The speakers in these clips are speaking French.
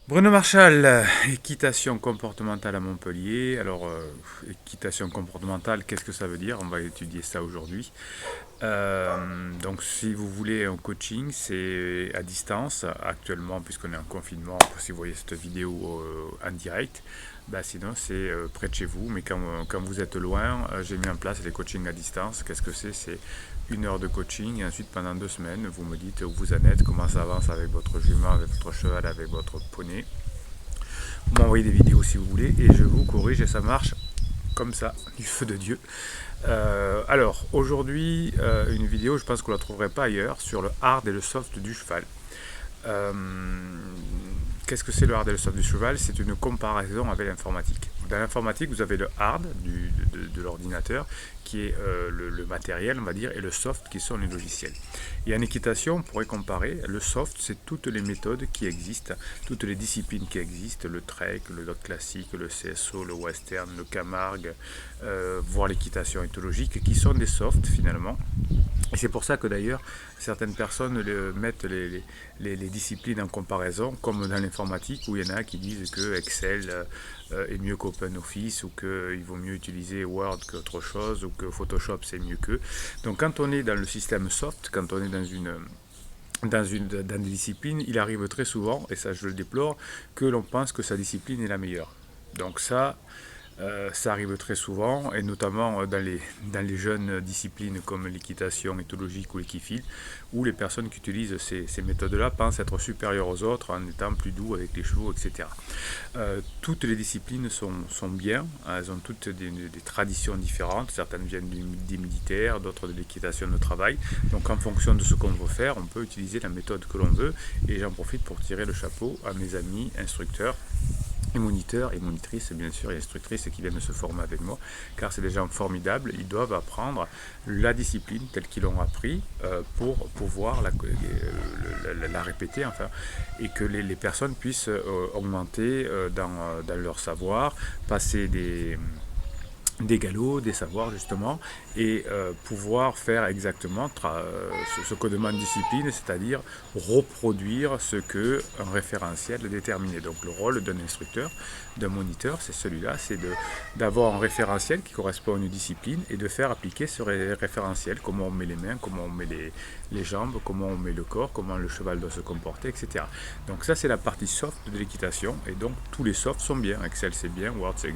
Bruno Marchal, équitation comportementale à Montpellier. Alors, équitation comportementale, qu'est-ce que ça veut dire? On va étudier ça aujourd'hui. Donc, si vous voulez un coaching, c'est à distance actuellement, puisqu'on est en confinement, si vous voyez cette vidéo en direct. Bah, sinon, c'est près de chez vous, mais quand vous êtes loin, j'ai mis en place les coachings à distance. Qu'est-ce que c'est? C'est 1 heure de coaching et ensuite pendant 2 semaines, vous me dites où vous en êtes, comment ça avance avec votre jument, avec votre cheval, avec votre poney. Vous m'envoyez des vidéos si vous voulez et je vous corrige et ça marche comme ça, du feu de Dieu. Alors, aujourd'hui, une vidéo, je pense qu'on ne la trouverait pas ailleurs, sur le hard et le soft du cheval. Euh, Qu'est-ce que c'est le hard et le soft du cheval? C'est une comparaison avec l'informatique. Dans l'informatique, vous avez le hard de l'ordinateur, qui est le matériel, on va dire, et le soft, qui sont les logiciels. Et en équitation, on pourrait comparer, le soft, c'est toutes les méthodes qui existent, toutes les disciplines qui existent, le trek, le dog classique, le CSO, le western, le Camargue, voire l'équitation éthologique, qui sont des softs finalement. Et c'est pour ça que d'ailleurs, certaines personnes mettent les disciplines en comparaison, comme dans l'informatique, où il y en a qui disent que Excel est mieux qu'OpenOffice, ou qu'il vaut mieux utiliser Word qu'autre chose, ou que Photoshop c'est mieux qu'eux. Donc quand on est dans le système soft, quand on est dans des disciplines, il arrive très souvent, et ça je le déplore, que l'on pense que sa discipline est la meilleure. Donc ça arrive très souvent, et notamment dans les jeunes disciplines comme l'équitation éthologique ou l'équifile, où les personnes qui utilisent ces méthodes-là pensent être supérieures aux autres en étant plus doux avec les chevaux, etc. Toutes les disciplines sont bien, elles ont toutes des traditions différentes, certaines viennent des militaires, d'autres de l'équitation de travail. Donc en fonction de ce qu'on veut faire, on peut utiliser la méthode que l'on veut, et j'en profite pour tirer le chapeau à mes amis instructeurs et moniteurs et monitrices, bien sûr, et instructrices qui viennent se former avec moi, car c'est des gens formidables. Ils doivent apprendre la discipline telle qu'ils l'ont appris pour pouvoir la répéter, enfin, et que les personnes puissent augmenter dans leur savoir, passer des galops, des savoirs justement, et pouvoir faire exactement ce que demande discipline, c'est-à-dire reproduire ce que un référentiel déterminé. Donc le rôle d'un instructeur, d'un moniteur, c'est celui-là, c'est d'avoir un référentiel qui correspond à une discipline et de faire appliquer ce référentiel, comment on met les mains, comment on met les jambes, comment on met le corps, comment le cheval doit se comporter, etc. Donc ça c'est la partie soft de l'équitation, et donc tous les softs sont bien. Excel c'est bien, Word c'est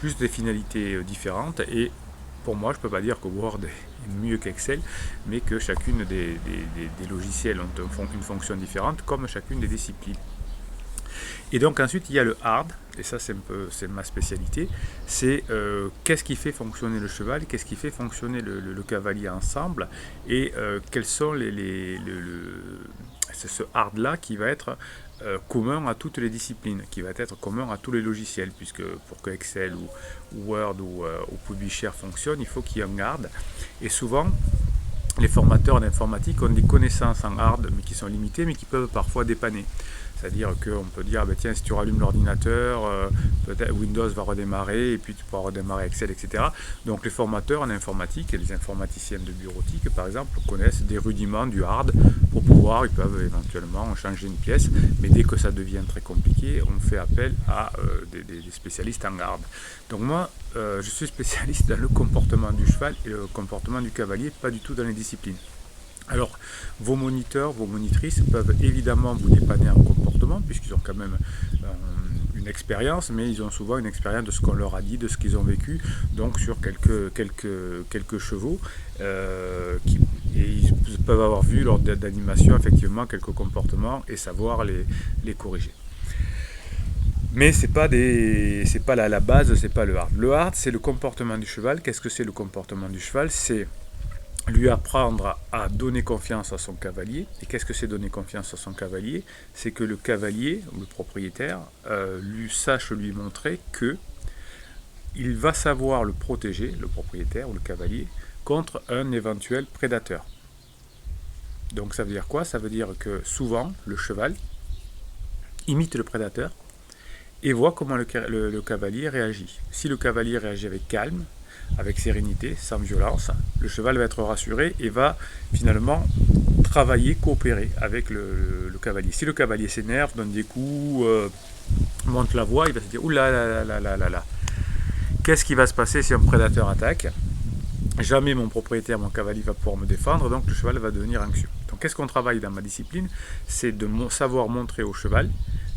juste des finalités différentes, et pour moi je ne peux pas dire que Word est mieux qu'Excel, mais que chacune des logiciels ont une fonction différente, comme chacune des disciplines. Et donc ensuite il y a le hard, et ça c'est ma spécialité, c'est qu'est-ce qui fait fonctionner le cheval, qu'est-ce qui fait fonctionner le cavalier ensemble, et quels sont c'est ce hard là qui va être commun à toutes les disciplines, qui va être commun à tous les logiciels, puisque pour que Excel ou Word ou Publisher fonctionne, il faut qu'il y ait un hard. Et souvent les formateurs d'informatique ont des connaissances en hard, mais qui sont limitées, mais qui peuvent parfois dépanner. C'est-à-dire qu'on peut dire, bah, tiens, si tu rallumes l'ordinateur, peut-être Windows va redémarrer, et puis tu pourras redémarrer Excel, etc. Donc les formateurs en informatique et les informaticiens de bureautique, par exemple, connaissent des rudiments du hard pour pouvoir, ils peuvent éventuellement changer une pièce, mais dès que ça devient très compliqué, on fait appel à des spécialistes en hard. Donc moi, je suis spécialiste dans le comportement du cheval et le comportement du cavalier, pas du tout dans les disciplines. Alors, vos moniteurs, vos monitrices peuvent évidemment vous dépanner en comportement, puisqu'ils ont quand même une expérience, mais ils ont souvent une expérience de ce qu'on leur a dit, de ce qu'ils ont vécu, donc sur quelques chevaux, et ils peuvent avoir vu lors d'animation effectivement quelques comportements et savoir les corriger. Mais c'est pas la base, c'est pas le hard. Le hard, c'est le comportement du cheval. Qu'est-ce que c'est le comportement du cheval? C'est lui apprendre à donner confiance à son cavalier. Et qu'est-ce que c'est donner confiance à son cavalier? C'est que le cavalier, ou le propriétaire, lui sache lui montrer que il va savoir le protéger, le propriétaire ou le cavalier, contre un éventuel prédateur. Donc ça veut dire quoi? Ça veut dire que souvent, le cheval imite le prédateur et voit comment le cavalier réagit. Si le cavalier réagit avec calme, avec sérénité, sans violence, le cheval va être rassuré et va finalement travailler, coopérer avec le cavalier. Si le cavalier s'énerve, donne des coups, monte la voix, il va se dire oula là là là là là. Qu'est-ce qui va se passer si un prédateur attaque? Jamais mon propriétaire, mon cavalier va pouvoir me défendre, donc le cheval va devenir anxieux. Donc qu'est-ce qu'on travaille dans ma discipline? C'est de savoir montrer au cheval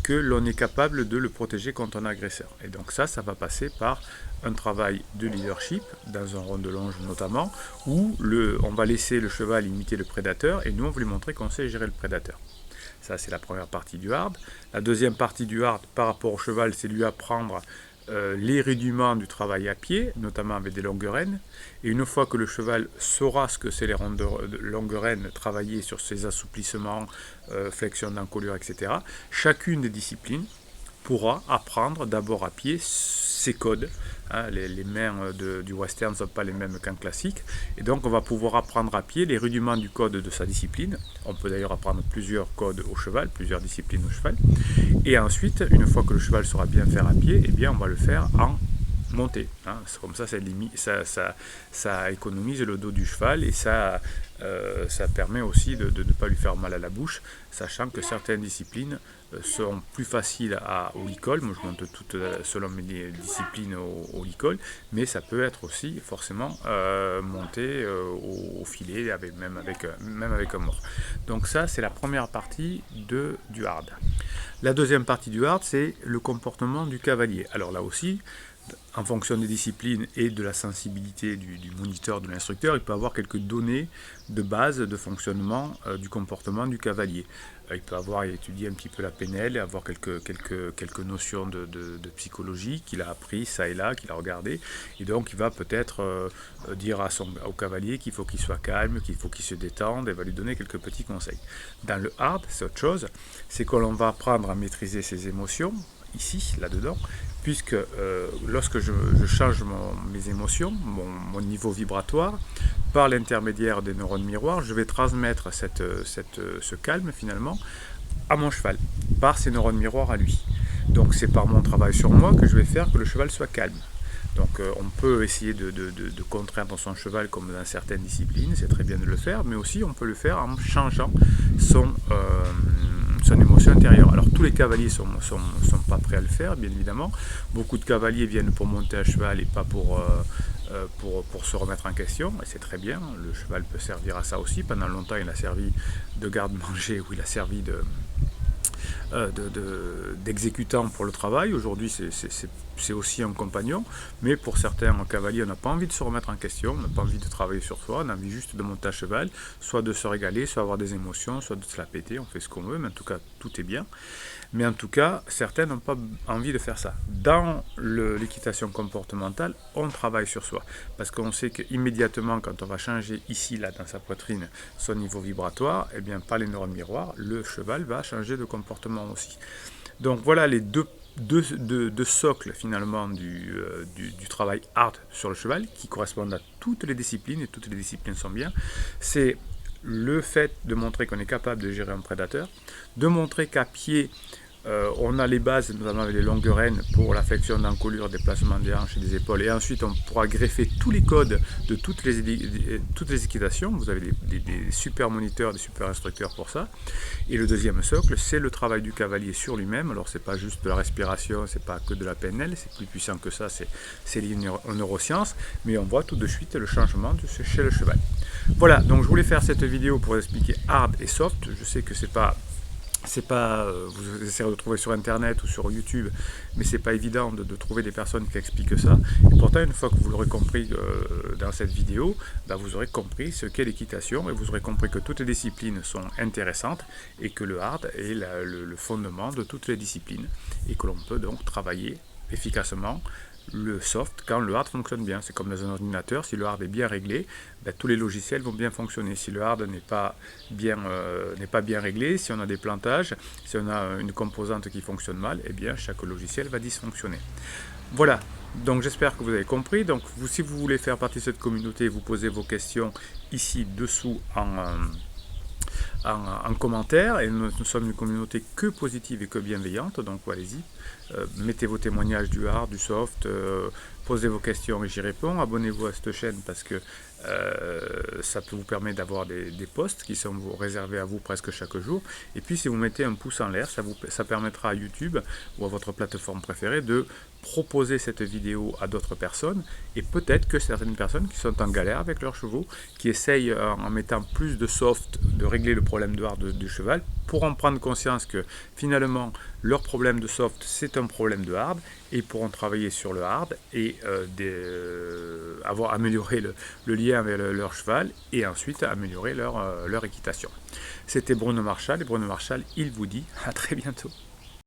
que l'on est capable de le protéger contre un agresseur. Et donc ça va passer par un travail de leadership, dans un rond de longe notamment, où on va laisser le cheval imiter le prédateur, et nous on va lui montrer qu'on sait gérer le prédateur. Ça c'est la première partie du hard. La deuxième partie du hard par rapport au cheval, c'est lui apprendre les rudiments du travail à pied, notamment avec des longues rênes. Et une fois que le cheval saura ce que c'est les longues rênes, travailler sur ses assouplissements, flexion d'encolure, etc., chacune des disciplines pourra apprendre d'abord à pied ses codes. Hein, les mains du western ne sont pas les mêmes qu'en classique. Et donc on va pouvoir apprendre à pied les rudiments du code de sa discipline. On peut d'ailleurs apprendre plusieurs codes au cheval, plusieurs disciplines au cheval. Et ensuite, une fois que le cheval saura bien faire à pied, eh bien on va le faire en montée. Hein. Comme ça, ça économise le dos du cheval et ça permet aussi de ne pas lui faire mal à la bouche, sachant que certaines disciplines sont plus faciles au licol. Moi, je monte toutes selon mes disciplines au licol, mais ça peut être aussi forcément monté au filet, même avec un mort. Donc ça, c'est la première partie du hard. La deuxième partie du hard, c'est le comportement du cavalier. Alors là aussi, en fonction des disciplines et de la sensibilité du moniteur, de l'instructeur, il peut avoir quelques données de base de fonctionnement du comportement du cavalier. Il peut avoir étudié un petit peu la PNL, avoir quelques notions de psychologie qu'il a appris ça et là, qu'il a regardé. Et donc il va peut-être dire au cavalier qu'il faut qu'il soit calme, qu'il faut qu'il se détende, et va lui donner quelques petits conseils. Dans le hard, c'est autre chose, c'est que l'on va apprendre à maîtriser ses émotions, ici, là-dedans, puisque lorsque je change mes émotions, mon niveau vibratoire, par l'intermédiaire des neurones miroirs, je vais transmettre ce calme finalement à mon cheval, par ces neurones miroirs à lui. Donc c'est par mon travail sur moi que je vais faire que le cheval soit calme. Donc on peut essayer de contraindre son cheval comme dans certaines disciplines, c'est très bien de le faire, mais aussi on peut le faire en changeant son émotion intérieure. Alors tous les cavaliers sont pas prêts à le faire, bien évidemment. Beaucoup de cavaliers viennent pour monter à cheval et pas pour se remettre en question, et c'est très bien, le cheval peut servir à ça aussi. Pendant longtemps il a servi de garde-manger, ou il a servi d'exécutant pour le travail. Aujourd'hui c'est aussi un compagnon, mais pour certains cavaliers on n'a pas envie de se remettre en question, on n'a pas envie de travailler sur soi, on a envie juste de monter à cheval, soit de se régaler, soit avoir des émotions, soit de se la péter, on fait ce qu'on veut, mais en tout cas tout est bien. Mais en tout cas, certains n'ont pas envie de faire ça. Dans l'équitation comportementale, on travaille sur soi. Parce qu'on sait qu'immédiatement, quand on va changer ici, là, dans sa poitrine, son niveau vibratoire, eh bien, par les neurones miroirs, le cheval va changer de comportement aussi. Donc voilà les deux socles finalement du travail hard sur le cheval, qui correspondent à toutes les disciplines, et toutes les disciplines sont bien. C'est le fait de montrer qu'on est capable de gérer un prédateur, de montrer qu'à pied, on a les bases, notamment avec les longues rênes, pour la flexion d'encolure, déplacement des hanches et des épaules, et ensuite on pourra greffer tous les codes de toutes les équitations. Vous avez des super moniteurs, des super instructeurs pour ça. Et le deuxième socle, c'est le travail du cavalier sur lui-même. Alors c'est pas juste de la respiration, c'est pas que de la PNL, c'est plus puissant que ça, c'est lié aux neurosciences, mais on voit tout de suite le changement chez le cheval. Voilà, donc je voulais faire cette vidéo pour expliquer hard et soft. Je sais que c'est pas vous essayerez de trouver sur internet ou sur YouTube, mais c'est pas évident de trouver des personnes qui expliquent ça. Et pourtant, une fois que vous l'aurez compris dans cette vidéo, vous aurez compris ce qu'est l'équitation, et vous aurez compris que toutes les disciplines sont intéressantes, et que le hard est le fondement de toutes les disciplines, et que l'on peut donc travailler efficacement le soft quand le hard fonctionne bien. C'est comme dans un ordinateur, si le hard est bien réglé, tous les logiciels vont bien fonctionner. Si le hard n'est pas bien réglé, si on a des plantages, si on a une composante qui fonctionne mal, eh bien chaque logiciel va dysfonctionner. Voilà, donc j'espère que vous avez compris. Donc si vous voulez faire partie de cette communauté, vous posez vos questions ici dessous en commentaire, et nous sommes une communauté que positive et que bienveillante, donc allez-y, mettez vos témoignages du hard, du soft, Posez vos questions et j'y réponds. Abonnez-vous à cette chaîne parce que ça peut vous permettre d'avoir des posts qui sont réservés à vous presque chaque jour. Et puis si vous mettez un pouce en l'air, ça permettra à YouTube ou à votre plateforme préférée de proposer cette vidéo à d'autres personnes, et peut-être que certaines personnes qui sont en galère avec leurs chevaux, qui essayent en mettant plus de soft de régler le problème de hard du cheval, pourront prendre conscience que finalement leur problème de soft c'est un problème de hard, et ils pourront travailler sur le hard et avoir amélioré le lien avec leur cheval, et ensuite améliorer leur équitation. C'était Bruno Marchal, et Bruno Marchal il vous dit à très bientôt.